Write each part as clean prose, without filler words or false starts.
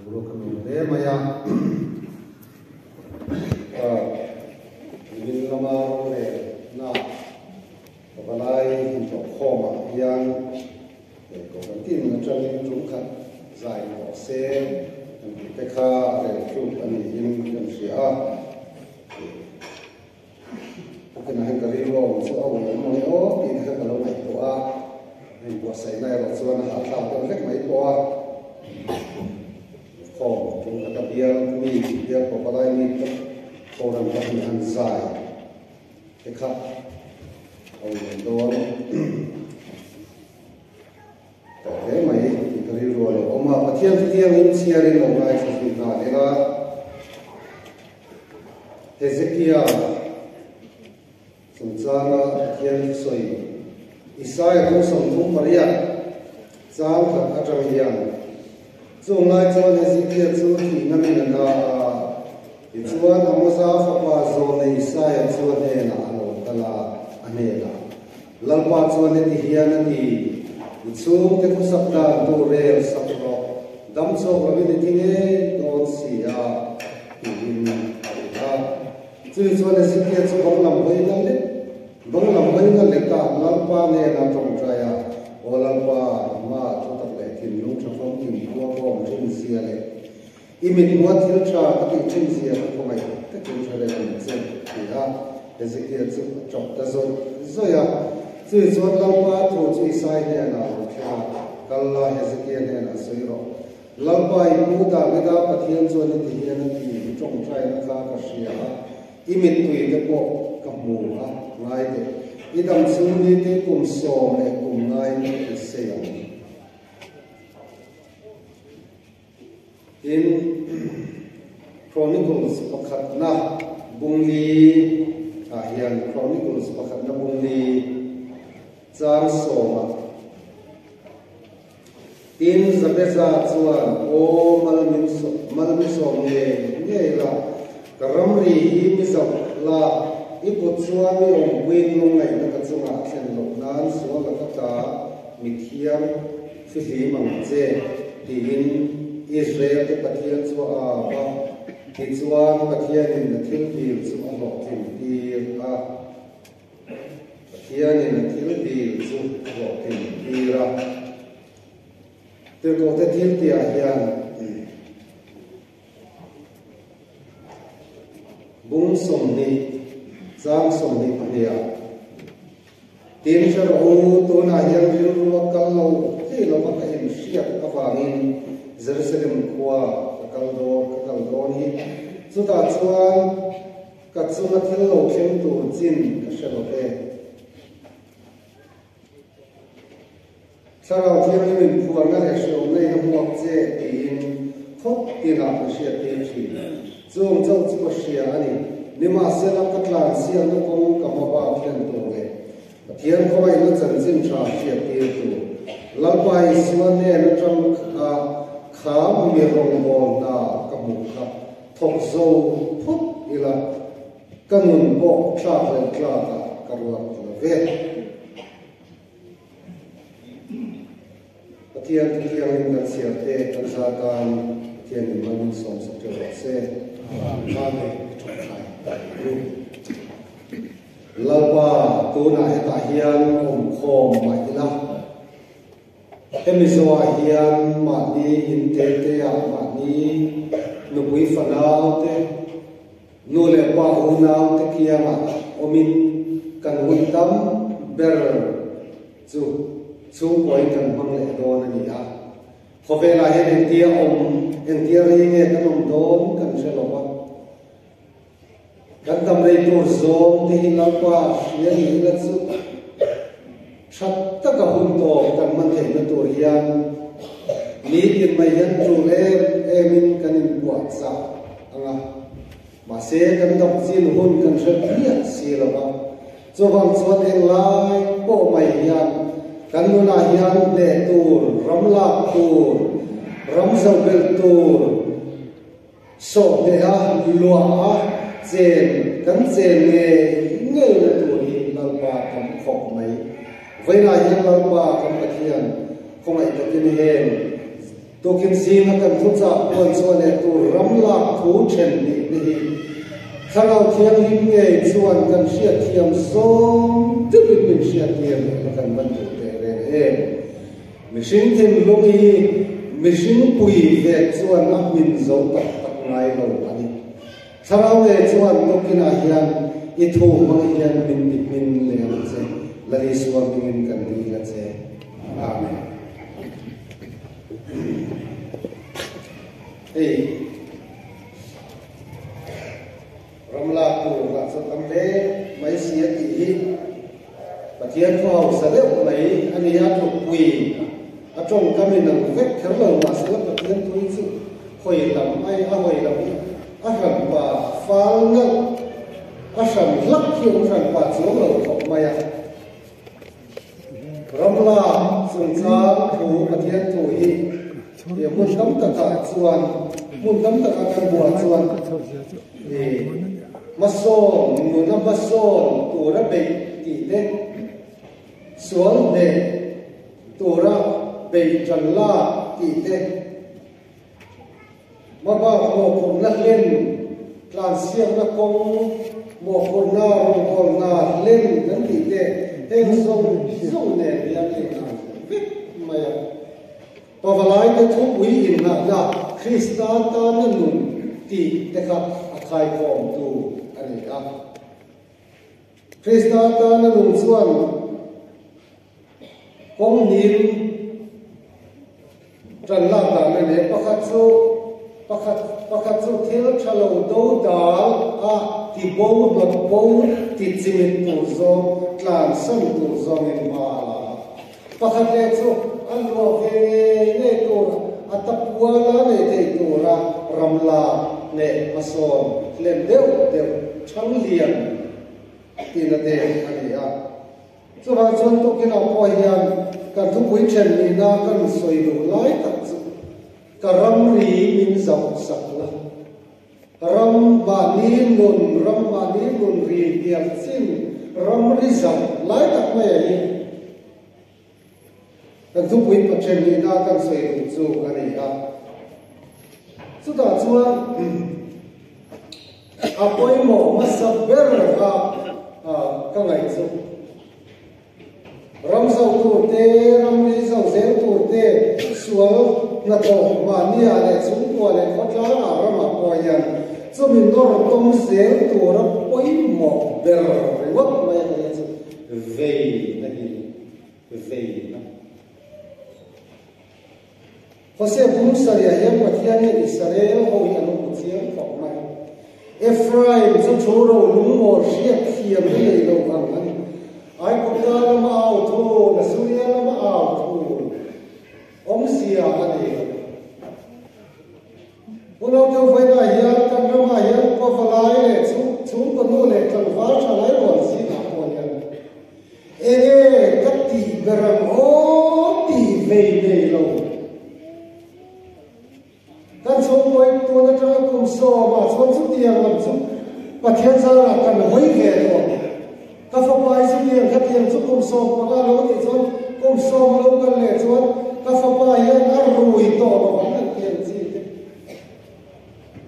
Guru kami deh maya ini nama na kapalai untuk koma yang kokantin macam jungkat zai kose mereka rekrut ini yang siapa mungkin hari kalian soal mau ini kalau naik doa ini buat saya naik soal hal kalau naik doa kok jungkat biar kapalai ini orang yang zai mereka orang doa thế mày thì cái rồi ông mà thiên in chia lên lòng lại thì chúng ta thế là Hezekiah chúng ta là thiên soi Isaiah cũng sống cũng Maria giang thật ở trong nhà chúng lại cho Hezekiah chú thì năm nay là thì chú anh ông sa phát qua rồi Isaiah chú này là anh là anh là lần qua chú này thì hiện thì chung te khusak da to rel sakro dam so ravin tinge don sia in ha chu chu le sikia chu banglam hoi dam le banglam hoi na le ka lampa ne na tong traya o lampa ma chu tak le thin lu cha phong tin ko ko chin sia le imit mo thil cha ka ti chin sia ko mai ta chin cha le chen ti ha sikia chu chok ta zo ya chú chọn lampa thu chú sai này là kia kalla Hezekiah này là soi rồi lampa ibu ta bây giờ phát hiện cho nên thì hiện thì trong trai nó ra cái gì à imit tùy cái bộ cầm mù à ngay đấy idam chung đi tới cùng sổ này cùng ngay cái xe in Chronicles pakhat na bungli hiện Chronicles pakhat na bungli Zang soma tin zabeza chuan o malmi som nge la karamri hi mi zau la ipu chuan mi ong win ngai na ka chunga thlen lo nan so la ka ta mithiam fi hi mang che tin Israel te pathian chu a ba ti chuan pathian in na thil bil chu a lo thil tir a hiện nay thiếu đi chú bỏ tiền đi ra từ cổ tới thiếu tiền hiện bung sông đi giang sông đi phải à tiền cho ông tôi là hiện riêng luôn cả lâu thì nó có cái hình siết các vàng in Jerusalem qua các câu đi chúng ta chuan các chúng ta thiếu lâu thêm tổ chức các sự kiện sau khi mình phụ nữ là sử dụng này nó hoặc dễ tiền thốt tiền nào cũng sẽ tiền gì dùng trong chỉ có xe này nhưng mà xe nó cắt làn xe nó cũng cầm vào bao tiền đồ này tiền không ai nó chân chính trả xe tiền đồ lâu bài xuân này nó trong khám miệng rồng bồn là cầm một khắp thọc dầu thốt đi là căn nguồn bộ trả lời trả cả ruột về Tiang in dan siate kan satan tiang in manung som sakyo se mane lawa tuna heta hian khom mai la emizoa hian ma ni in te a ma ni no bui fanau te no le pa una te kiama omin kan huitam ber chu chú quay cần mang lệ đồn này à, có vẻ là hiện tia ri nghe cái ông đồn cần sẽ lộc cần tâm đây tu zom thì là qua hiện là chú sắp tất cả hùng tổ cần mang thể nó tu riêng lý tiền mày hiện tu em in cần quạt sa à mà sẽ cần đọc xin hùng cần sẽ biết gì là bao cho vang cho em lại bộ mày hiện kan nuna hian le tur ramla tur ramzabel tur so ne a lua a chen kan chen nge le tur hi lalpa kam khok mai veina hian lalpa kam pathian khomai takin hen tokin zinga kan thu cha pon chuan e tur ramlak thu then ni kharau thiang lim nge chuan kan hriat thiam zom tibin min hriat thiam kan man tu te re mihring thim lungi mihring pui ve chuan a min zo tak tak ngai lo ani kharau nge chuan tokin a hian i thu mang hian min le che lari suam tingin kan ni la che amen ramla tu la sa tamle mai sia ti hi pathian thau sa le mai ani ya thu pui atong kamin ang vek kherlo ma sa pathian tu chu khoi lam ai a hoi lam a ran pa fal na a ran lak hiu ran pa chu lo thok mai a ramla sung cha thu pathian tu hi ye mun dam ta ka chuan mun dam ta ka kan bua chuan mason nu na mason tura be ti de sual de tura be chanla ti de ma ba mo khom na len tlan siam na kong mo khom na ro khom na len kan ti de heng song ne ya ni na maya pavalai te thu ui in na Krista ta na nu ti te ka athai khom tu ani a Krista ta na nu chuan kong nim tran la ta ne pakhat chu thil thalo do dal a ti bo not bo ti chimin tu zo tlan san tu zo in ma la pakhat le chu an lo ve ne tu atapua la ne te tu ra ramla ne mason lem deu chang lian ti na te ani a chu ba chon to kin a po hian kan thu pui chen ni na kan soi lu lai tak chu karam ri min zau sak la ram ba ni nun ri dial chin ram ri zau lai tak mai ai kan thu pui pa chen ni na kan soi lu chu ani a chu da chuan apoi mo masaber ha ka ngai chu ram zau tu te ram ri zau zel tu te sual na to ma ni a le chung ko le khotla a ram a ko yan chu min dor tom zel tu ra poi mo ber re wat mai le chu vei na na Jose Bumusaria yang patiannya Israel ho yang ujian kok mai Ephraim chu choro lungo riak hiam le lo ang ai ko ta lama au thu na suria lama au thu om sia ani uno to vai na hian kan lama hian ko falai le chu ko no le kan va thalai ro si na ko yan kati garam o ti ve lo kan so moi to na tra kum so ma chon chu tiang lam chu pathian sa ra kan hoi ge to ka fa pai chu tiang ka tiang chu kum so pa ga lo ti chon kum so lo kan le chon ka fa pai yan ar rui to lo kan tiang chi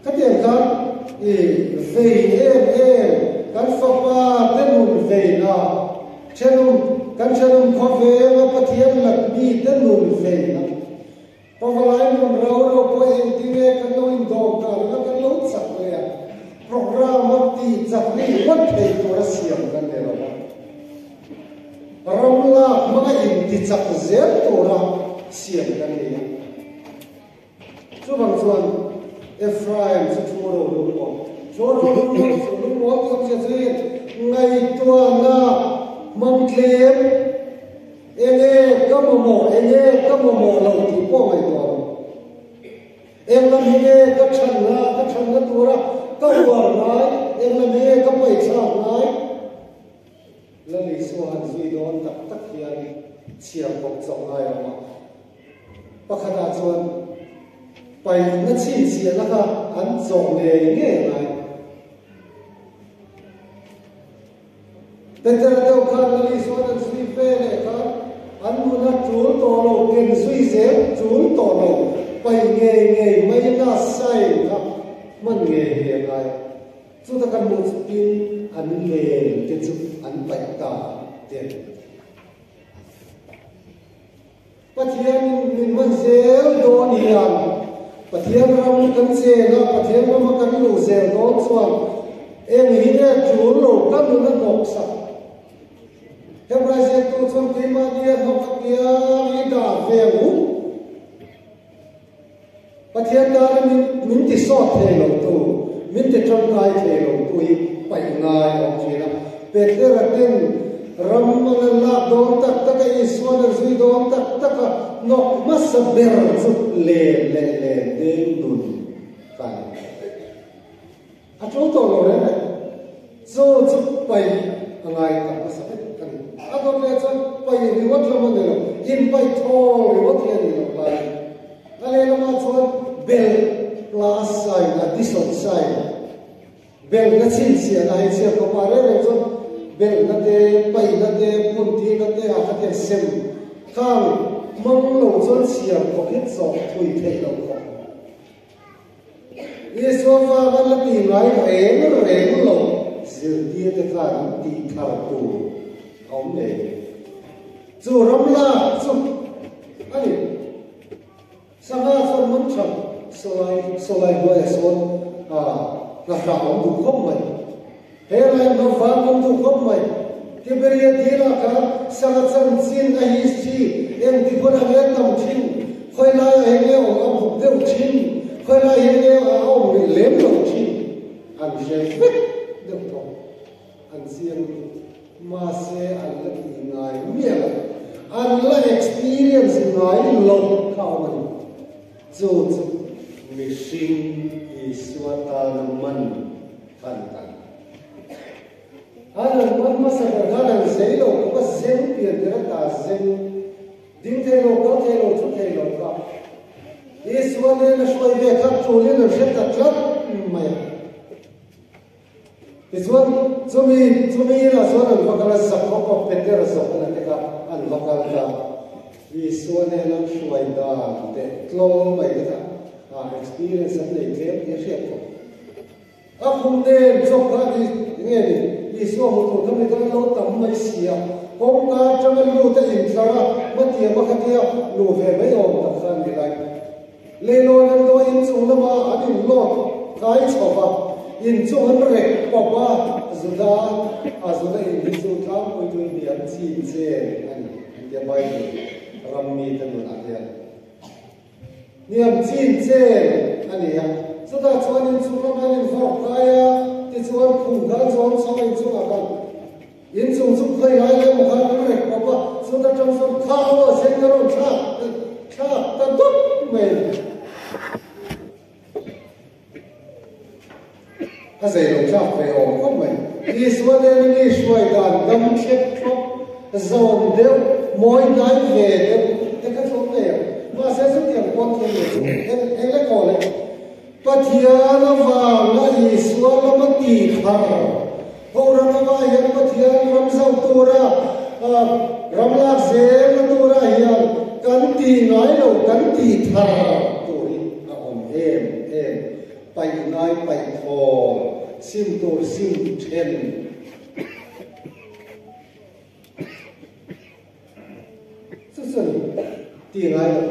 ka tiang ka ve kan fa pa te nun ve na chenum kho ve ma pathian lak mi te nun ve na pavalai nun ro po en tinge kan lo in dog ka la kan lo sak le program ti chak ni wat thei to ra siam kan le ro ramla ma in ti chak zel to ra siam kan le chu bang chuan Ephraim chu choro lo ko to che ngai to na mang tlem ene kamomo lo ti po mai to em lam he ka chan na tura ka war nai em lam he ka pai cha nai la li so han zui don tak hian chiam bok chong nai ma pakhata chuan pai na chi la ka an chong le nge nai Tentara teu khan li so na sui fe le khan an mu na chul to lo ken sui se chul to lo pai nghe mấy na sai ha man nghe hiền ai chúng ta cần một tin anh nghe cái chút anh bạch ta tiền Pathian min man zel don hian Pathian ram kan se na Pathian ram kan lu zel don chuan em hi ne chu lo kan nu na nok sa Hebrai tu chuan ke ma dia hok kia hi da ve u Pathian da min ti so the lo tu min ti tram kai the lo tu hi pai ngai ok chi na pe te ra ten Ramman la don tak tak Iswan zui don tak tak nok mas ber zu le de nun kan a cho to lo re zo zu pai angai ka mas kan a don le chon pai ri wat lo man lo in pai tho ri wat ye ni lo pai ale lo ma chon bel plus sai na disot sai bel na chin sia na hi sia ko pare re chon bel na te pai na te punti na te a kha sem khang mong lo chon sia ko hit so thui the lo ko Yesu va ga la pi ngai re lo zir dia te khan ti thar tu om ne chu ram la chu ani sanga son mun cham solai bo son na ra om du khom mai Hela no vamos do como que beria dira ka sala chan chin a hi chi em ti pura le tam chin khoi la he ne o am de chin khoi la he ne o mi lem lo chin an je fit de to an sian ma se an la ki ngai mi an la experience ngai lo ka man zo mi sing I swata man kan Ana man masa bergalan zelo ko zelo pian dera ta zelo ding thelo ka thelo chu thelo ka Yesu ne na shoi ve ka chole na jeta chat mai Yesuan zumi na zona vakala sakho ko pendera sakona te ka an vakala ta Yesu ne na shoi da te tlo mai ta experience at le te ye sheko Akhum ne chokka ni nge ni Yesu mo to thame ta lo tam mai sia kom ka changal lu ta in sara matia makatia lu ve mai om ta khan ni lai le lo nan do in chung na ma ani lo kai chowa in chung an re papa zuda azuda in chu tham ko tu ni an chi che ani ya bai rammi ta nu na ya ni am chi che ani ya zuda chuan in chung na ma ni vo kaya ti chuan khung ga chuan chang in chung a kan in chung chung khai lai le mo khan re papa zuda chang son kha lo sen ga ro cha ta dot me a sei lo cha fe o ko me Yesu ne ni shwai dan dam chet trop zon de moi nai ve de ka chom ne ma se su tiang pon thi en le ko le Pathian va la Yesu la ma ti khar ho ra na va yan Pathian ram sau tu ra ram la se na tu ra hian kan ti ngai lo kan ti thar tu ri a om em pai ngai pai tho sim tu sim then su su ti ngai lo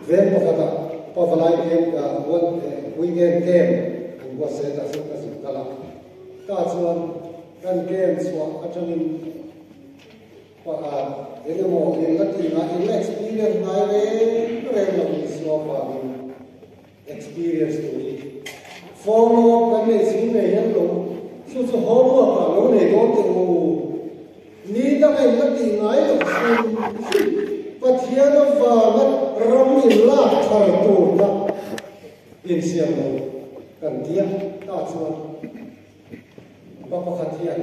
ven pa kata Pavalai came one weekend came and was said as Kala. That's one can came so actually anymore in Latina in experience my way so experience to it. Follow can is in a yellow so homework alone they don't do neither in Latina but here of Rami la Tartona in Siamo Cantia, that's one. Papa Katia,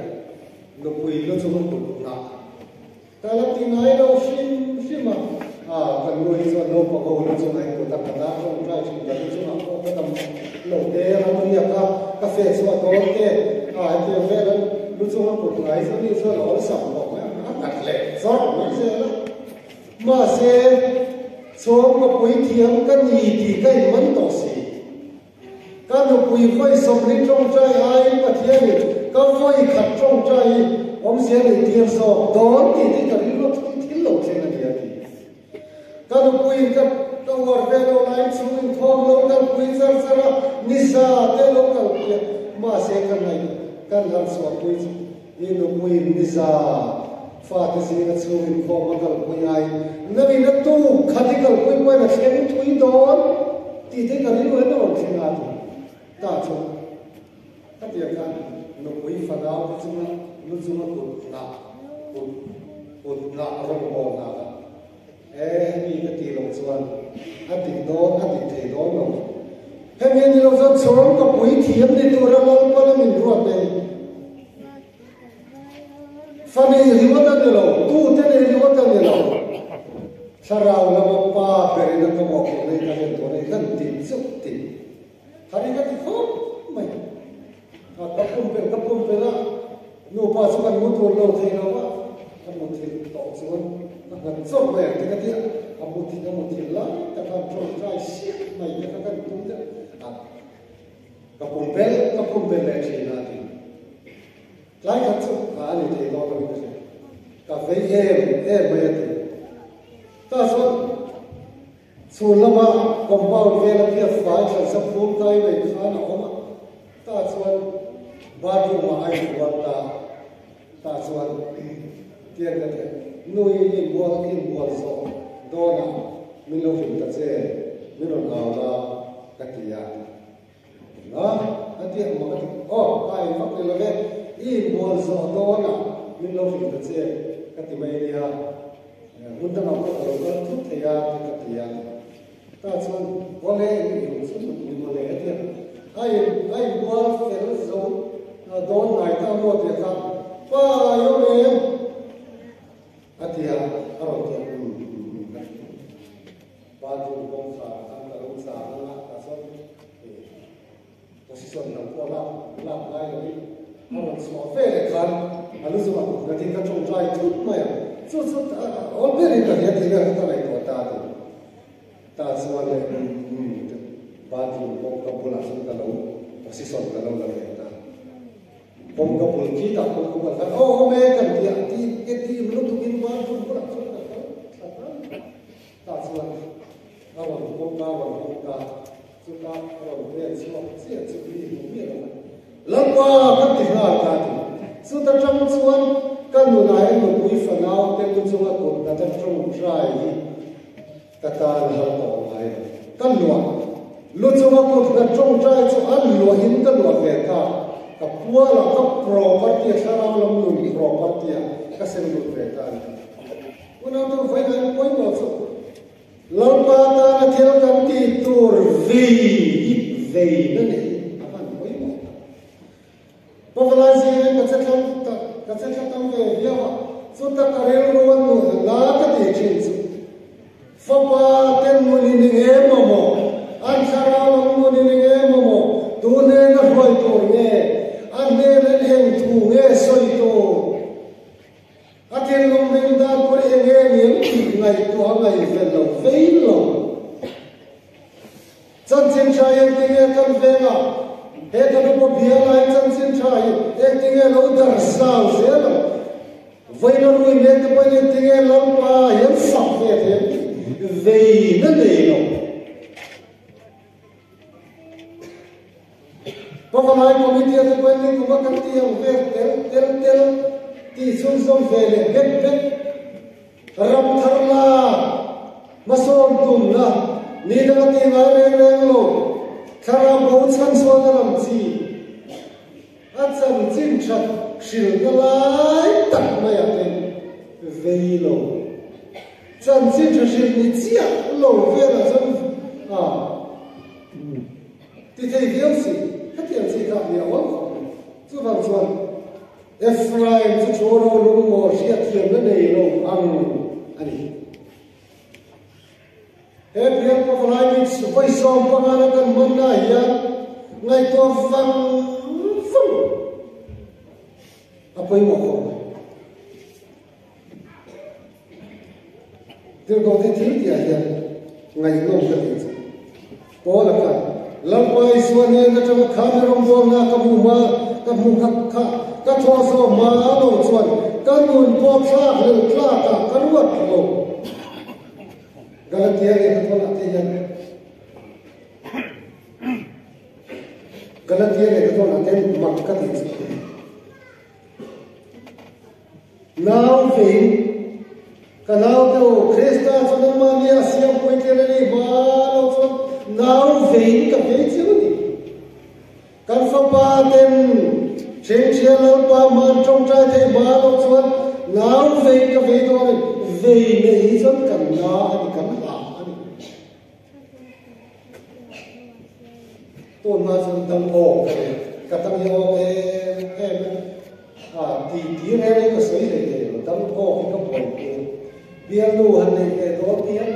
no Puilo to Muna. Talatinaido Shima, can go is no Papa to make the Takata, try to get to them. No, there, Ramaniaka, Cafe, so I go there. I feel very Luzuma put nice on his own, some. So, Ma se chom ka pui thiam kan ni ti kai man to si kan pui voi som ni trong trai ai pa thiam ka voi khat trong trai om sia ni tiar so don ti ti ka ri lo thil lo chen na dia ti kan pui ka war ve lo lai chu in thom lo kan pui zar zara ni sa te lo ka ma se kan nai kan har so pui ni no pui ni sa fa te si na chu in khom ma kal pui ai na ni na tu khatikal pui pui na chen thui don ti te ka ri lo na lo chen na ti ta chu ta ti kan no pui fa da chu na lu chu na ku na ro bo na mi ka ti lo chuan a ti do a ti te do lo he mi ni lo zo chom ka pui thiam ni tu ra lo pa la min ruat nei fa ni ri wa ta ni lo tu te ni ri wa ta ni lo sarau la ma pa pe ri na ka mo ko nei ka hen to nei kan ti chu ti hari ka ti kho mai ka pum pe la no pa su kan mu tu lo thei lo wa kan mu thei to chuan kan chok ve ti ka ti amu ti la ta kan tro trai si mai ka kan tum te ka pum pe le chi na ti lai ka chu ka ni te lo ka ni se ka ve mai ti ta so chu la ma compound ve la ti fa cha sa phum kai mai kha na oma ta chuan ba du ma ai wa ta chuan tian ka te nui in bual so dona min lo fin ta che min lo na la ka ti ya na ati ma ka o ai fa ke lo ve in bual so dona min lo fin ta che ka ti mai ya mun ta ma ko lo tu te ya ka ti ya ta chuan o le ni su ni mo le ati ai bual fe lo so na don nai ta mo te ka pa yo le atia aro te ba tu bom sa kan ta ru sa na ta so position na ko la lai lo ni aro so fe le kan alu so na tin ka chong trai tu mai so all very ka ya ti ga ta lai to ta so le ba tu bom ka pula so ka lo position ka lo la ta bom ka pul ki ta ko ko ka o me kan ti ti lu tu kin ba tu ko ta so awal buka suka awal dia semua sia seperti ini lapa kan tinggal tadi sudah jam suan kan mulai menui fanau dan semua pun kata trong try kata hal tau mai kan luar lu semua pun kata trong try so an luar hin kan luar veta kapua la kap property sarau lam lu property kasen lu veta una tu vai kan point also lapa ta na thil kan ti tur vi na ne apan koi mo povlazi ne ka chatlam tam ve ya so ta karel ruan no la ta de chin su fa pa ten mo ni nge mo an sara mo ni nge mo tu ne na hoi to nge an ne le heng tu nge soi to atin long ring dan por nge ngai to ngai vel lo vein lo chan chen chai tinge kan venga he ka no bia lai chan chen chai tinge lo dar sao se lo vein lo ni ne te pa tinge lo pa yan sa ve te vein na ne lo pa mai committee te pa ni ko kan ti ang ve tel ti sun som ve le bet ram tharla masom tum la ni da ti ngai reng lo khara bo chan so na lam chi a chan chin chat shil na lai tak ma ya ten vei lo chan chin chat shil ni chia lo ve na chan ti thei viau si ka ti an si ka ni awal chu van chuan Ephraim chu choro lu mo sia thiam na nei lo ang ani he priam ko lai mi vai som pa na kan man na ya ngai to van fu apoi mo ko dir go te thi ya ngày lông cái gì có là cả lần quay xuân này nó trong khám rong rong na các mùng ma các mùng khắc các thua số ma đồ xuân các nguồn bom xa lên kla cả các ruột hồ Galatia này nó là thế nhân Galatia này nó là thế mặc cái gì nào vì cái nào đâu Christa cho nên mà đi Asia quay kia này mà đâu cho nào vì cái gì chứ đi cái phong ba tên trên chia lâu ba mà trong trái thế mà đâu cho nào vì cái gì đó vì này rất cần nó thì cần hạ tôi mà chúng tâm ổ cái tâm yêu em thì này cái sấy này tâm ổ cái bồn biên lu hành này cái đó biên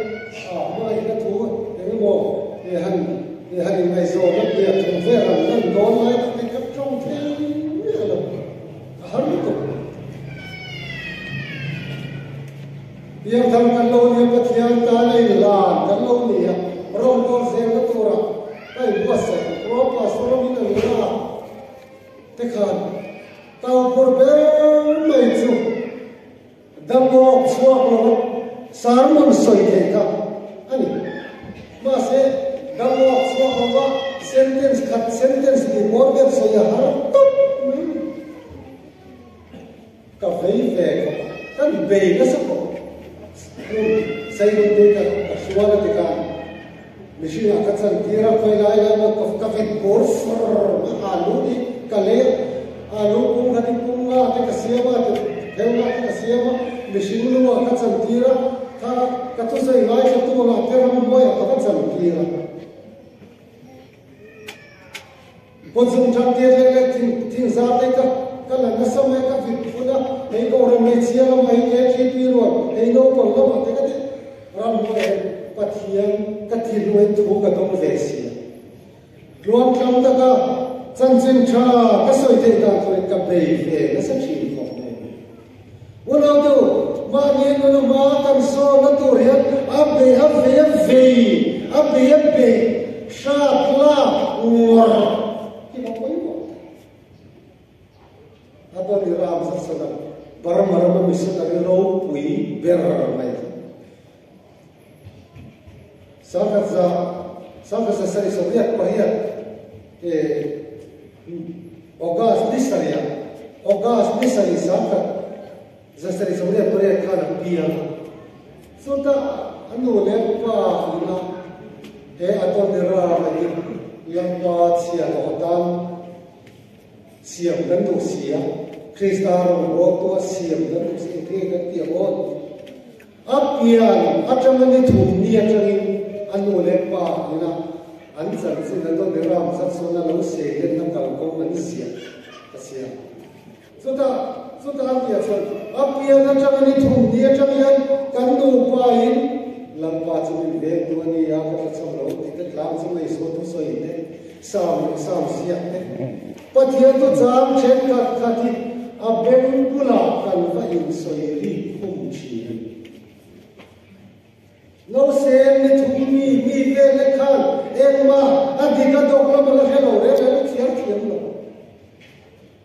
mai cái thú cái mồ cái hành ngày rồi nó biên trong về là nó đó mai cái cấp trong thế là hắn tục biên thằng cái lô như cái thiang ta này là cái lô này rong con xem cái tua cái bữa sáng có pas số mình là thế khăn tao por bên mấy chú đâm vào xóa nó sáng mình soi thế cả anh mà sẽ đâm vào xóa nó sentence thì muốn biết soi hả tốt cà phê về cái bể nó sắp xây dựng thế cả xóa nó thì cả mình là các sản phẩm ra phải lại là cà phê golf alu đi cà lê alu cũng hay cũng là cái xia mà theo là cái xia mà mình luôn là các sản phẩm ra ta các thứ gì lại cho tôi là theo năm mươi các sản phẩm ra còn dùng trang tiền lên thiên gia đây các lần nó xong hay các việc phụ đó thấy đồ rồi mình chia là mấy cái chi phí rồi thấy đâu còn đâu mà cái làm vậy cái thiên nuôi thú cái công việc gì luôn trong đó cái chân chân cha cái sợi dây đàn thôi cái bể về nó sẽ chìm vào này muốn đâu đâu mà nhìn nó mà cầm số nó tuổi hết áp về sát la ngor cái nó quấy vào apa đi làm rất sâu barang mình sẽ là cái râu quỷ bèo này Sampai selesai Soviet Korea August disari sampai selesai Soviet Korea kan biar sudah anu lepa ina atau dera lagi yang buat siap hotan siap dan tu siap Kristal waktu siap dan tu siap kan tiap apian macam ni dunia cakap anu lepa ina ansan sin na to deram sat so na lo se len na kal ko man sia asia suta apia chon apia na chang ni thum dia chang yan kan nu pa in lam pa chu ni ve tu ni ya ka chang lo ti ka lam chu nei so tu so in ne sam sia ne pathia to jam chen ka khati a ben kula kan va in so ri khum chi no se ni thumi mi ve le khan ek ma adhika dokla mala hello re le thiar thiam lo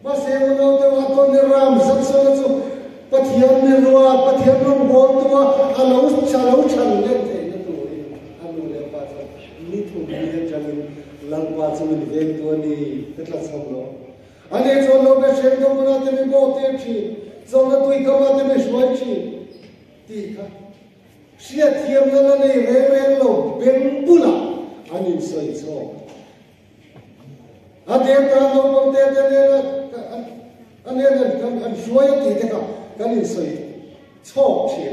ma se no te wa to ni ram zat so chu pathian ni ruwa pathian rom gol to alo chalo chal le the na tu ri anu le pa cha ni thumi le chang lang pa chu ni ve to ni tetla sam lo ane cho lo be shem do na te mi go te chi zo na tu ka ma te me shwai chi ti ka Sia tiam na nei re lo ben bula anin soi cho ade ta no ko te ne ane an shoi ti te ka kanin soi cho chi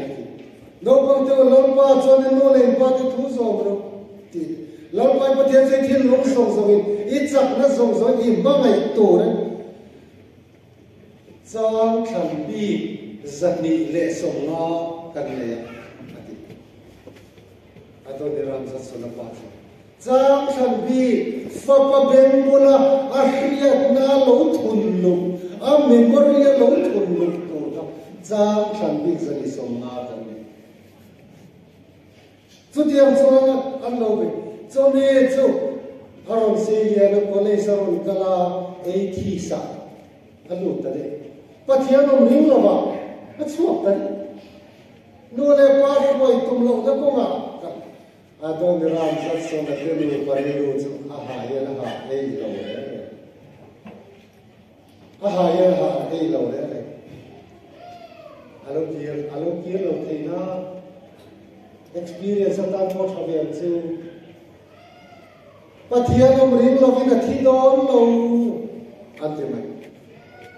no ko te lo pa cho ne no le pa te thu zo bro ti lo pa pa te se thin lo so so i chak na so so i ma mai to ne chang khan bi zani le so na kan le atau diram sasuna pati. Jam sambi fapa bembula akhirnya na lo thunlu, memory lo thunlu tu. Jam sambi jadi somna kami. chút tiền cho ăn lâu vậy cho mẹ chú aron Syria nó có lấy saron kala ấy thi sa ăn lâu tới bắt hiền ông ring lo vào nó chuột tới nô lệ ba rồi tụm lâu nó có ngã Adon ram sát son là cái người pariru chú ha yên ha ấy lâu đấy ha yên ha ấy lâu đấy alo kia lâu thì nó experience ta một học viện chú bắt hiền ông ring lo vì là thi đón lâu anh thấy mấy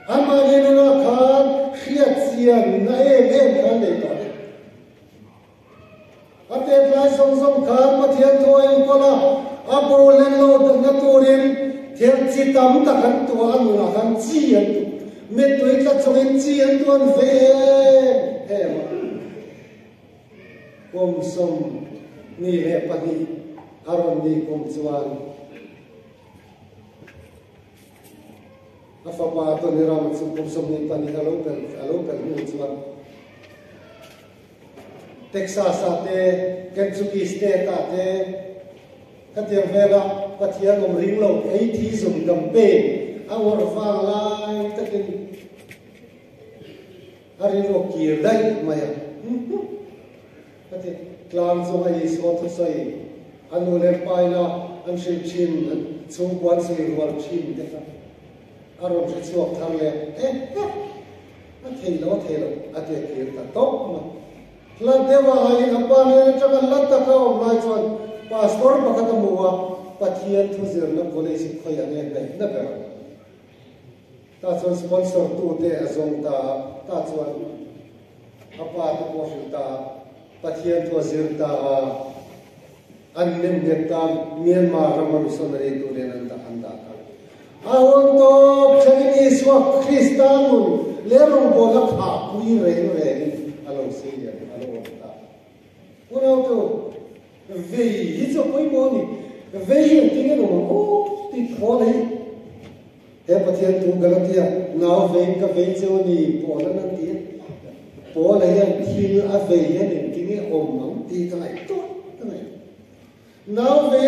anh mà nghe nó khan khiết xiên na em khan đấy đó anh thấy lại song song khan bắt hiền thôi anh có là anh bảo lên lâu được nó tôi đến thiệt chỉ tắm ta khan tôi anh là khan chi anh mẹ tôi là cho anh chi anh tôi anh về em cùng song ni lệ pani aron ni cùng chuan Afapa to ni ram cùng song ni pani alo pel ni chuan Texas ate Kentucky state ate katiang vela pathian om ring lo ei thi zum campaign awar wang lai takin hari ro kir dai maya kati klan zo ai so to sai anu le paina an shil chin chung kwan sai rual chin te ka aron je chuak thang le a thelo ate kir ta top ma Lan dewa ai apa ni jangan latta kau mai chuan passport pakhat amuwa pathian thuzir na college khoi ane dai na ba ta chuan sponsor tu te azong ta chuan apa te ko ta pathian thuzir ta an nem ne ta Myanmar rama missionary tu le nan ta anda ka awon to Chinese wa Christianun le rong bola kha pui re along Syria Uno to vei hizo poi moni vei tinga no o ti khole he pathian tu galatia now vei ka vei choni pola na ti pola yan thil a vei yan tinga om nom ti ka ai to now vei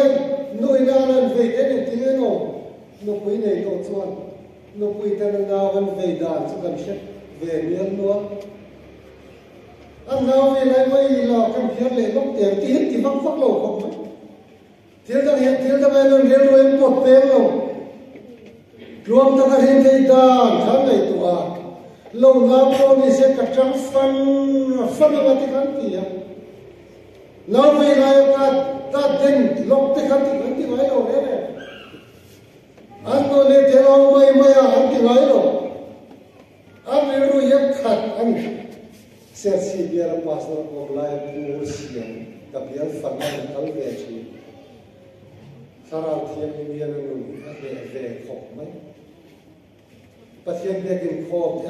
no ina na vei yan tinga no pui nei to chuan no pui ta na now an vei dan chu kan she ve mian no anh nào về lại mới là cái phiền lệ lúc tiền thì vắng phát lộ không mấy thiếu ta hiện thiếu ta về luôn liền rồi một bên luôn ta cái hiện thấy đàn tháng này tụi lâu nào con đi sẽ cắt trắng phân là cái khăn gì nào về lại ta đến lúc cái khăn thì mấy rồi đấy anh tôi lên thế nào mấy anh thì mấy rồi anh lên rồi giấc khát anh Ser si biar pastor online pur siang, tapi yang fakir kalau dia ciri, sarang tiang ini yang nunggu, ada kok mai, pasien dia kini kok,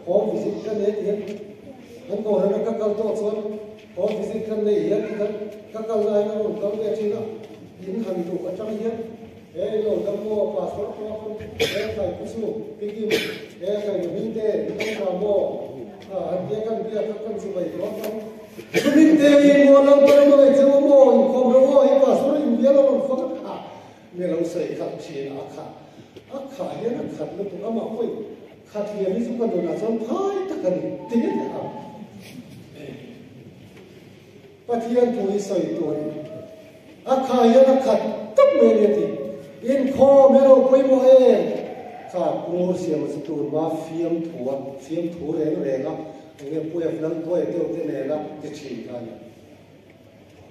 kok visit kan dia, kan kau hendak kakal tu asal, kok visit kan dia, kan kakal lain orang kalau dia ciri, ini hari tu kacang dia, lo kamu pastor apa, kayak kusu, pergi, kayak minte, kita kamu dia kan sebaik apa? Minte ini orang orang itu semua orang itu pasal India orang orang melau saya kat Cina akak dia nak kat itu apa pun kat dia ni suka dona sampai takkan dia tak. Patian tulis saya itu akak dia nak kat tak mereti. In kau melau kau mau Sa ngô xiêm mà tụi nó phim thua đấy nó nghe bùi phim thôi tiêu thế này là cái chỉ cái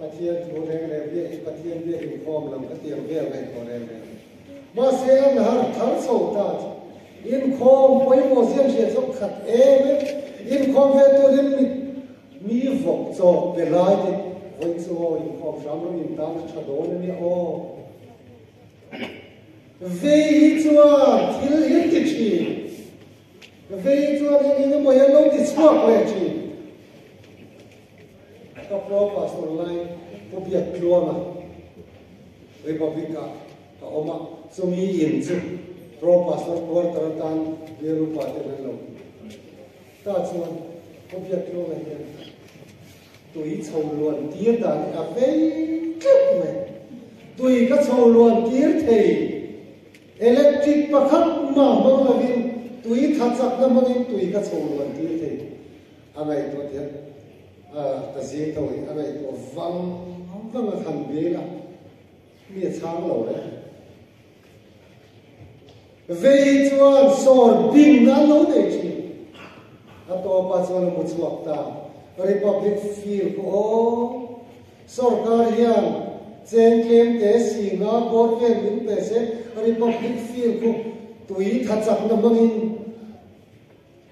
bắt thiên thua đấy này biết bắt thiên biết hình form làm cái tiền biết này thua đấy này mà xem là thắng sâu ta in form bùi mô xiêm sẽ giúp khát em in form về tôi đến mi vọng cho về lại thì với số in form sáng nó in tam cho đó nên ô Vei chuan thil hin ti chi vei chuan in mo yan lo ti chuak le chi ka pro pastor lai po biak kloma republica ka oma sumi in chu pro pastor por taratan yeru pa te lo ta chuan po biak kloma tuổi sầu luôn tiếng đàn à vây kết mày tuổi các sầu luôn tiếng thầy electric bạc khắc mà mong là viên tuổi thật sắc là mong tuổi các sầu luôn tiếng thầy anh ấy tôi thiệt ta riêng tôi anh ấy tôi văng là thành bế là miệt sáng lâu đấy về cho sổ bình nó lâu đấy chứ à tôi bắt cho nó một suất ta Republic Field ko Sarkar hian chen kem te singa bor ve min pe se Republic Field ko tui thachak na mangin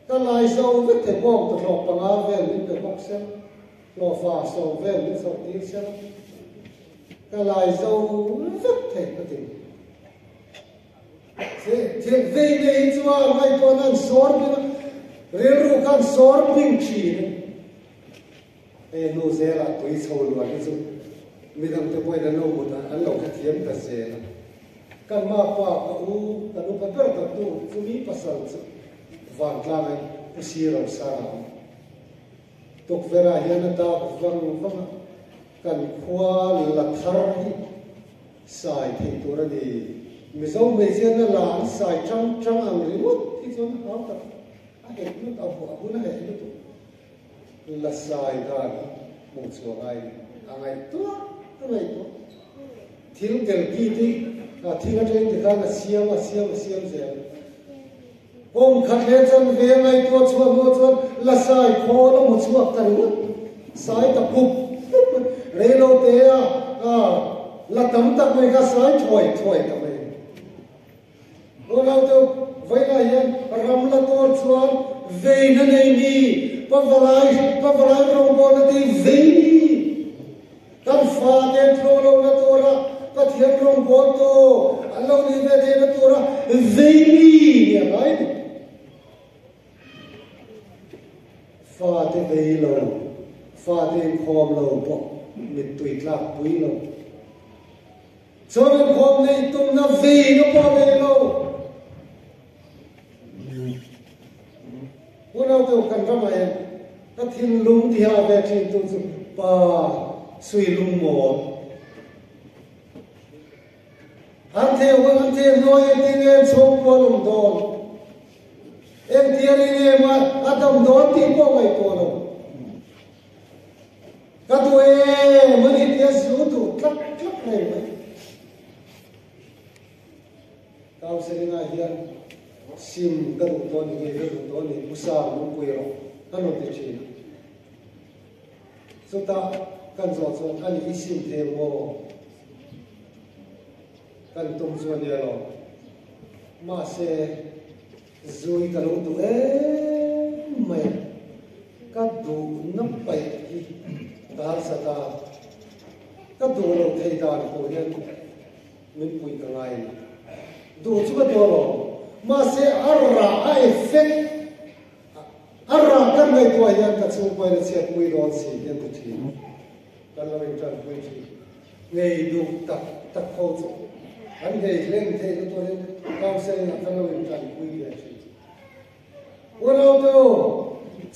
ka lai so vek te bom to lok panga ve min pe bok se lo fa so ve min so ti se ka lai so vek te ka ti se ve nei chuan mai ko nan sor bin relu kan sor bin chi nô là tuổi sầu luôn cái gì mình làm từ quay đến lâu một anh lâu cái thiếm cái gì cái mà qua cái lúc cái bữa cái tu chú ý bắt đầu vàng làm cái xí rồi sao tục về ra hiện ta vàng cái khoa là thar sai thì tôi ra đi mình giống mình xem là sai trăng ăn đi mất thì cho nó háo tập cái nó tao phụ nó hệ nó là sai đó một số ngày tua thiếu tiền gì thì thiếu cái gì thì siêu rồi ông khát lên chân về ngày tua chua mua chua là sai khó nó một số cái nữa sai tập cục lấy lâu thế là tấm tắc mấy cái sai thôi tập này ông nào tôi vậy là hiện ram là tôi chua về nó này đi Pavalai rongbola ti vei kan fa te tholo na tora pathian rongbol to allo ni ve te na tora vei ni ya bai fa te vei lo fa te khom lo bo mit tui tlak pui lo chon khom nei tum na vei no bo vei lo Una tu kan ramai ta thin lung ti ha ve thin tu chu pa sui lung mo an the noi ti nge chom po lung don em ti ri nge ma adam don ti po mai po lo ka tu mani ti su tu klak nei mai tao se na hian sim ka ru ton ni ru ton ni usa lu pui ro ano te chi so ta kan zo zo ani vi sim the mo kan tum zo ne lo ma se zui ka lu tu mai ka du na pai ki ta sa ta ka du lo thei da ko hian min pui ka ngai du chu ka do lo mà sẽ arra effect arra kan mai to hian ka chu pai na che pui ron si hian tu thi kan lo in tan pui thi ngei du tak kho chu an ngei leng the to len kaw se na kan lo in tan pui ya chi wo to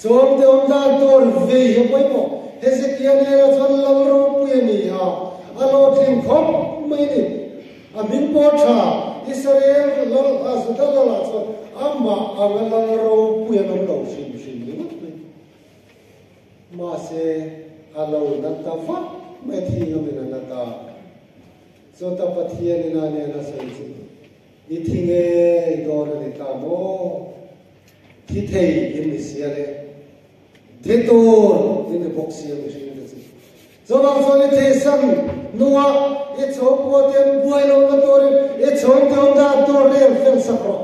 chom te om dan tor ve he poi mo Hezekiah ne ra chon lam ro pui ni ha alo thim khop mai ni a min po tha Israel lol asudala la so amma angala ro puya no lo sim ni ma se alo nan ta fa me thi no me na ta so ta pathia ni na ne na sai chi ni thi nge do ni ta mo thi thei in ni sia le the to in the box sia ni chi so bang so ni the sam nuwa e chho po tem buai lo na to e chho tom da to re fel sakro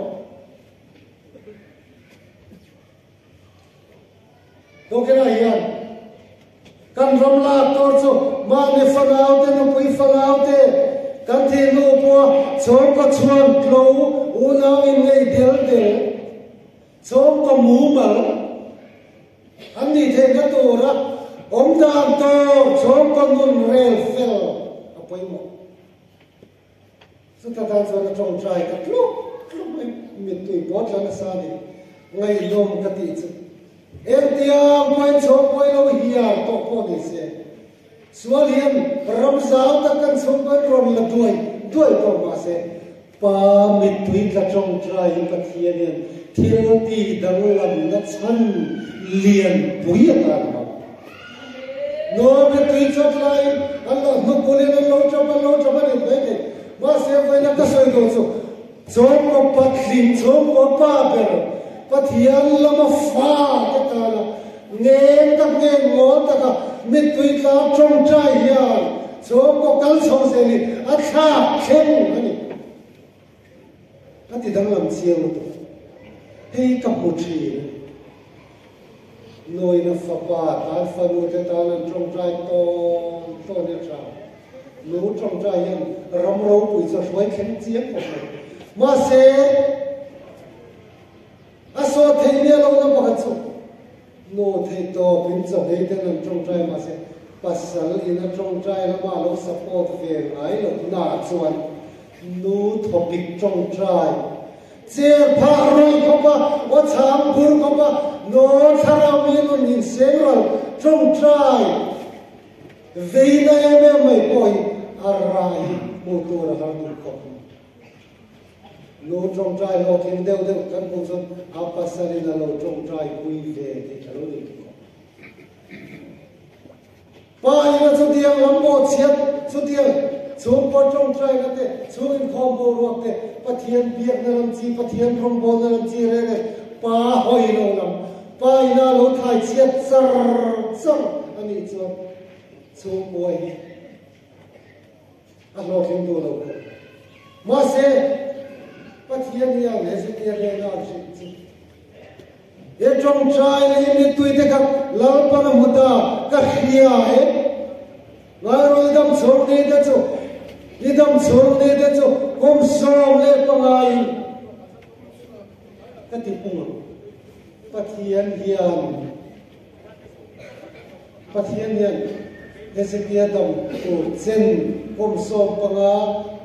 to ke na hian kan rom la to cho ma ne falao te no pui falao te kan the no po chho ko chuan klo u na in nei del de chho ko mu ma an ni the ka to ra om da to chho ko nun re fel apoi mo so ta ta so na trong trai ka kluk mai mi tui bot la na sa ni ngai lom ka ti chu em tiang point so point lo hiar to ko ni se sual hian ramzal ta kan sum ban ron la duai ko ma se pa mit tui ka trong trai pathian hian thil ti dang lam na chan lian pui ta ma no mit tui chat lai Allah no bolen lo chapa ni be ma se vai na ka soi do so chom ko pathlin chom ko pa ber pathian lama fa ta ta la ngen ta ngen mo ta ka mit tui ka trong trai hian chom ko kal chho se ni a tha khen ani ati dang lam chiang to hei ka pu thi noi na fa pa ta fa nu te ta lan trong trai to ne cha nu trong trai hian ram ro pui cho hoi khen chiang ko ma se aso thei ne lo na pa chu no thei to pin cho hei te lan trong trai ma se pasal in a trong trai la ma lo support ve ai lo na chuan nu topic trong trai che pha roi ko ba o cham phur ko ba no thara mi lo nin seral trong trai veina eme mai poi arai motor har du ko no trong trai lo thing deu kan ko son a pasalina lo trong trai pui ve te chalo ni pa ina chu tiang lam mo chiat chu tiang chung po trong trai na te chung in khom bo ro te pathian biak na lam chi pathian rom bo na lam chi re ne pa hoi lo lam pa ina lo thai chiat sar ani chu chung boy a lo thing do lo ma se pathian ya ne se te le na chi ye trong trai ne ni tui te ka lal pa na muta ka khia he ngai ro dam chong ne da chu ni dam chong ne da chu kom som le pa ngai ka ti pung pathian hian Hezekiah dam ko chen kom som pa nga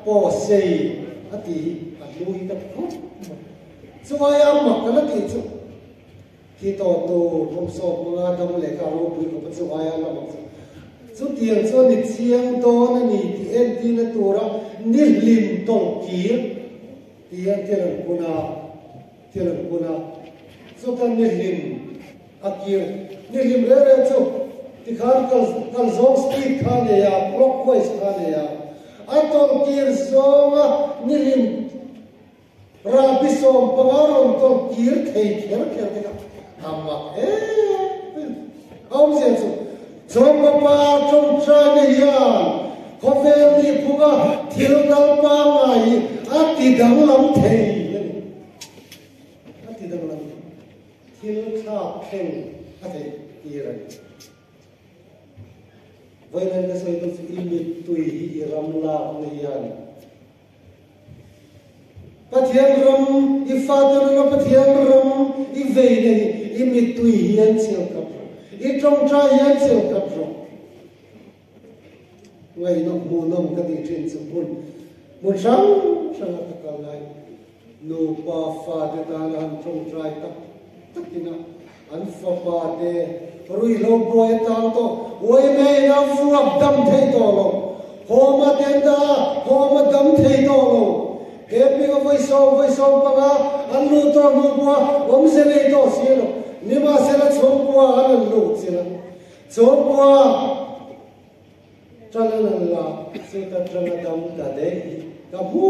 po sei ati lui ta ko chuai am ma ka ti chu ki to kom som nga dam le ka ro pui ko chuai am ma chu tiang chu ni chiang to na ni ti en ti na tura ni lim tong ki tiang tiang kuna chu kan ni lim akir ni lim re chu ti khan kal zong speed khan ya clockwise khan ya atong kir soma ni lim rabi som pangaron tong kir thei kher te ka amma aum se chu chom pa chom trai ne ya khovel ni phuga thil dal pa ngai ati dang lam thei thil tha khen ati iran vai nan ka sai to imit tui hi ram la ne yan pathian ram I father no pathian ram I ve ne imit tui yan cheu ka I trong trai yan cheu ka pro ngai no mu nom ka ti trin chu bun mu sang ta ka lai no pa fa de ta lan trong trai ta takina an fa pa de rui lo boy tang to oi me na fuak dam thei to lo homa tenda homa dam thei to lo ke pi ko voi so pa ga an lu to nu bua om se le to si lo ni ma se la chom bua an lu si la chom bua chala la se ta tranga dam ta de ka bu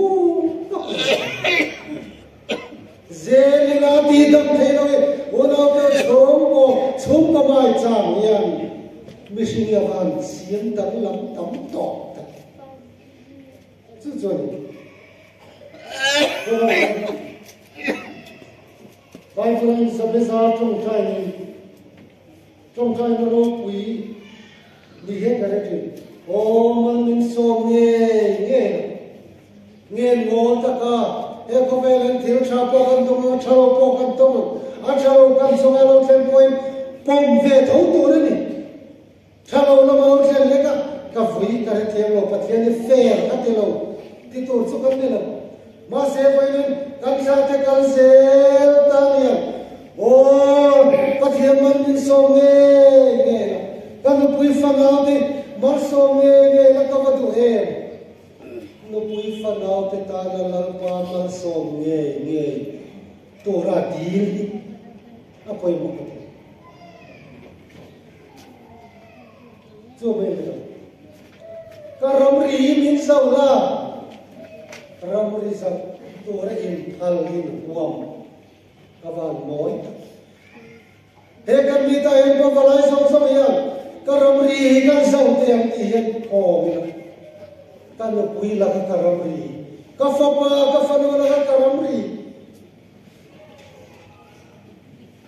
zelina ti dam thei lo ono to chom ko mai chang yan mission ya van sian dang lam tam to chu chuan vai fulan sabesa trong trai no ro pui ni he ka re o man min so nge ngo ta ka e ko velen thil tha po kan to chalo po kan to a chalo kan so lo tlen point pom ve tho tu ni chalo lo mo tlen le ka vui ka re thiam lo pathian ni fair ka te lo ti tur chu kan ne lo ma se velen kan sa te kan se ta ni o pathian man min so nge kan pui fanau te mar so nge la ka va du he no pui fanau te ta na la pa mar so nge to ra dil a poi mo so be ka ram ri min sau la ram ri sa to ra in thal in wam ka van moi he kan mi ta en ko valai som som ya ka ram ri kan sau te am ti hen o mi kan no pui la ka ram ri ka fa pa ka fa no la ka ram ri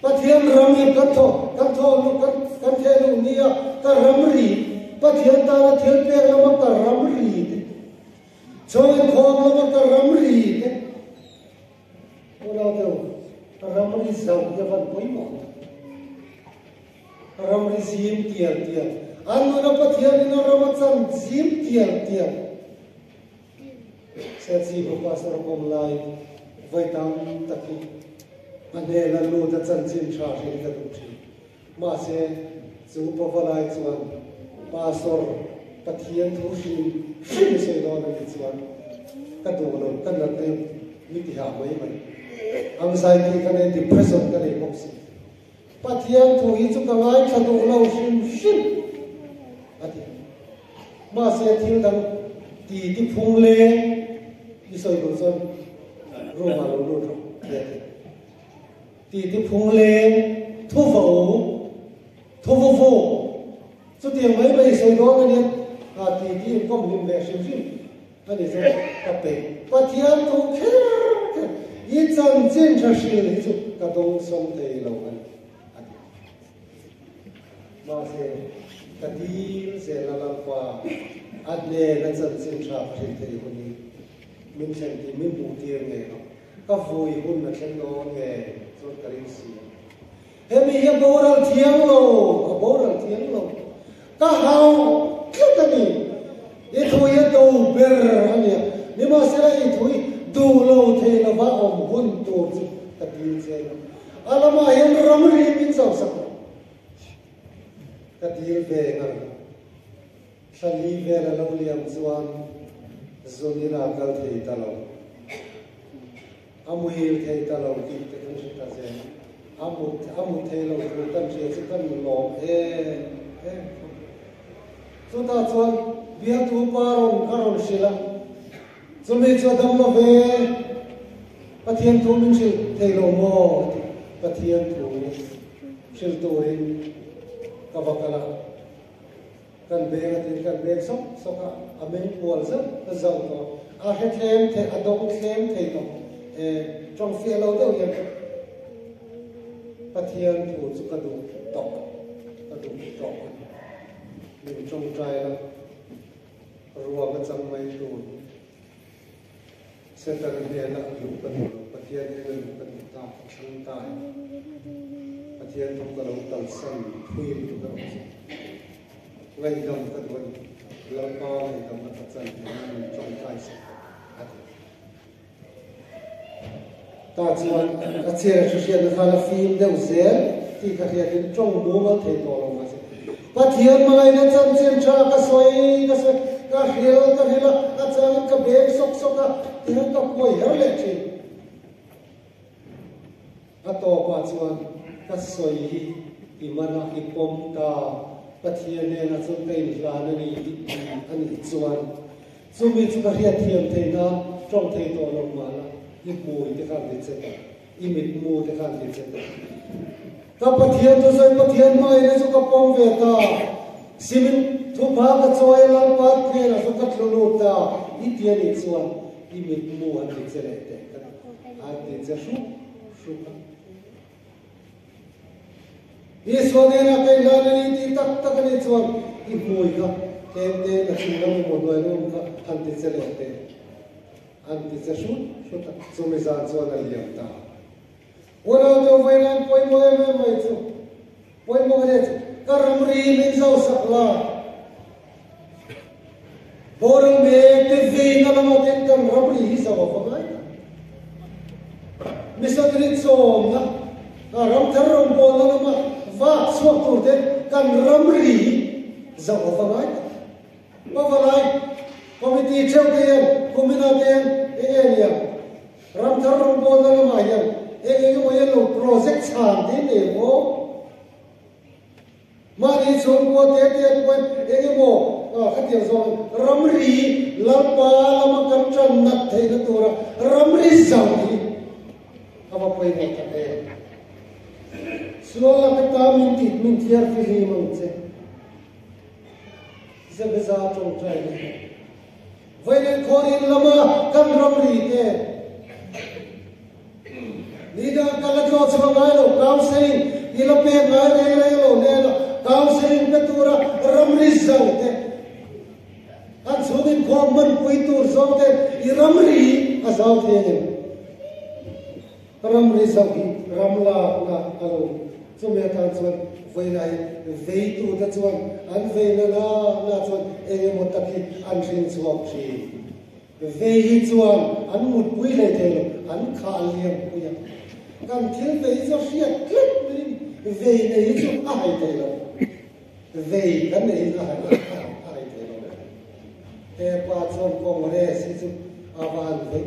pathian ram ni kan tho no kan the no nia ka ram ri pathian ta la thil pe la ma ka ram ri choi khom la ma ka ram ri ola do ram ri zau ya van poi mo ram ri zim tial anu na pathian na ram chan zim tial se chi ko pastor kom lai vai tam taki ane la lu ta chan chin tha ri ka du thi ma se chu pa valai chuan pastor pathian thu shin se lo na ni chuan ka du lo kan la te mi ti ha mai anxiety kan depression kan box pathian thu hi chu ka ngai thadu lo shin ati ma se thil dang ti phung le ni soi lo son ro ma lo ro ti phung le thu vo chu ti mai soi do ni a ti kom lim le shin ani so ka pe pathian thu kher yi chan chen cha shi le chu ka dong som te lo an ma se ka di se la la pa adne na chan chen cha shi te ko ni min chen ti min bu ti nge ka voi hun na chen no nge so ka rin si he mi ye boral thiang lo ka hau kya ka ni ye thu ye do ber ania ni ma se la ye thu du lo the la va om hun to chu ka di che ala ma yen ram ri min sau sak ka di ve ngal shali ve la lo liam chuan zoni ra kal thei ta lo amu hil thei ta lo ti te kan shi ta je amu thei lo tu kan che chu kan lo so ta chuan bia tu paron karon shila zumi chu dam lo ve pathian thu min shil thei lo mo pathian thu shil tu rin ka vakala kan be sok ka amen pol za zau to a he thlem the adong thlem thei to trong fe lo deuh ya pathian thu chu ka du tok min trong trai la ruwa ka chang mai tu se ta ne la lu pa pathian ne lu pa ta chang ta pathian thu ka lo tal san thui tu ka ngai dam ka du la pa ngai dam ka chan min trong trai sa ta chuan a che chu sia na khala film deuh zel ti ka hria tin trong bu ma thei to lo ma se pathian mai na chan chen cha ka soi ka hil a chang ka be sok ka ti ka koi her le chi a to pa chuan ka soi i mana i pom ta pathian ne na chung kai la na ni ani chuan chumi chu ka hria thiam thei na trong thei to lo ma la i mui te kan ti che i mit mu te kan ti che ka pathian to sai pathian mai ne chu ka pom ve ta simin thu pa ka choi la pa the na so ka thlu ta i ti ani chuan i mit mu an ti che le te a ti che shu i so ne na kai la ni ti tak ni chuan i mui ka te na chi la mo do no ka an ti che le te an ti che shu ta so me za chuan a liam ta wala do vai lan poi mo mai chu poi mo re ka ram ri min zau sak la borang me te ve na ma te kam ram ri hi sa wa fa mai mi sa tri chom na ram thar rom bo na ma và suốt tuổi thế cần râm rỉ dầu vào nói có vào lại committee treo tiền committee tiền area ram thar ram bon na ma hian cái mo lo project chan tin ne mo mà đi xuống qua thế quên cái mo khát tiền rồi ram rỉ lalpa lama kan chan nat thei na tura ram rỉ dầu đi apa poi ne ka te suala kata min tiar fi mang che Zabeza trong trai này, vậy nên con in lama kan ram ri te, ni da kala jo chama ngai lo counseling, ni la pe ngai re lo ne lo counseling pe tura ram ri zau te, an sumin ko man pui tur zau te, I ram ri a zau te ne, ram ri zau ki ram la na alo, chumya tan chuan vậy này về tu đã chuan anh về là chuan em một tập thì anh xin chuộc gì về chuan anh một quý này thế anh khá liền bây giờ càng thiếu về cho siết kết về này cho ai thế rồi về cái này là ai thế rồi thế qua chuan công nghệ sử dụng avan vậy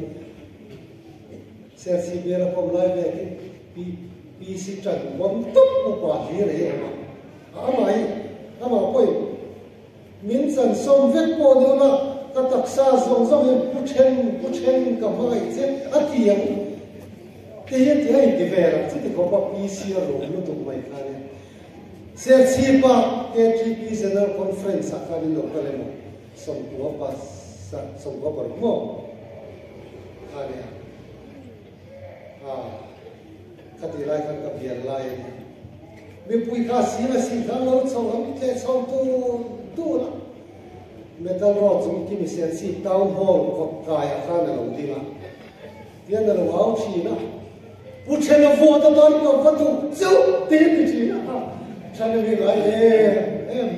sẽ chỉ biết là công lại về cái bị sĩ trần bấm túc một quả gì đấy mà coi miễn dần xong vết cô nữa là các đặc xa dòng dòng hiện bút chen cả mai chứ tiếng thì hay thì về là chứ thì có bác bị sĩ rồi nó tụi mày khai này sẽ chỉ bác cái GP General Conference à khai đi cái này mà xong có bảo mò khai này khát đi lại khát gặp biển lại mình bùi khá xí là xí khá lâu xong lắm thế xong tu lắm mình ta rõ chúng ta mình sẽ xí town hall có cài ở khá là lòng đi mà tiền là lòng áo xí nè bút chân là vô tâm đó có vật thủ dấu tiền cái gì nè cho nên mình lại em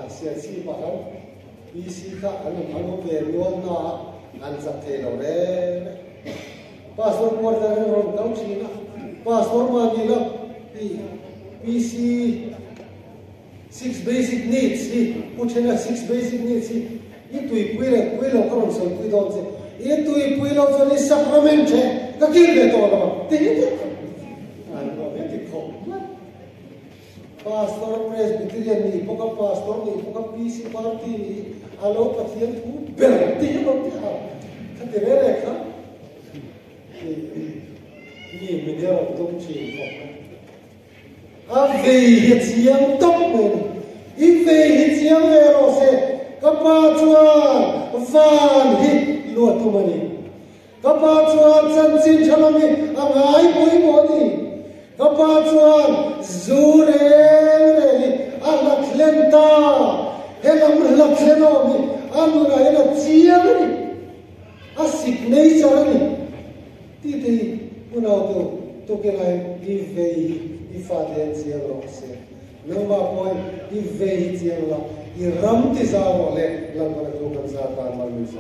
sẽ xí bà hắn đi xí khá anh về luôn nè anh sắp thế đâu đấy passport more than from country na passport money na PC 6 basic needs put in 6 basic needs itu ipui lo karon so ipui don se itu ipui lo so ni sacrament ka kile to na ti ano ti ko pastor presbyterian ni poka pastor ni poka PC party ni alo pathian tu berti lo ta ka tere ka ni mình đeo tung chỉ về hiện diện tóc mình ít về hiện diện về rồi sẽ các ba chuan van hít luật tụi mình các ba chuan chân xin cho mình anh ai bối bối đi các ba chuan du re anh lập lên ta hay làm lập lên nó mình anh nói là chia đi anh xịt này cho mình thì nào tu cái này đi về đi phát hiện gì rồi sẽ nếu mà coi đi về gì là đi rắm thì sao rồi làm cái công việc ra ta mà mình sẽ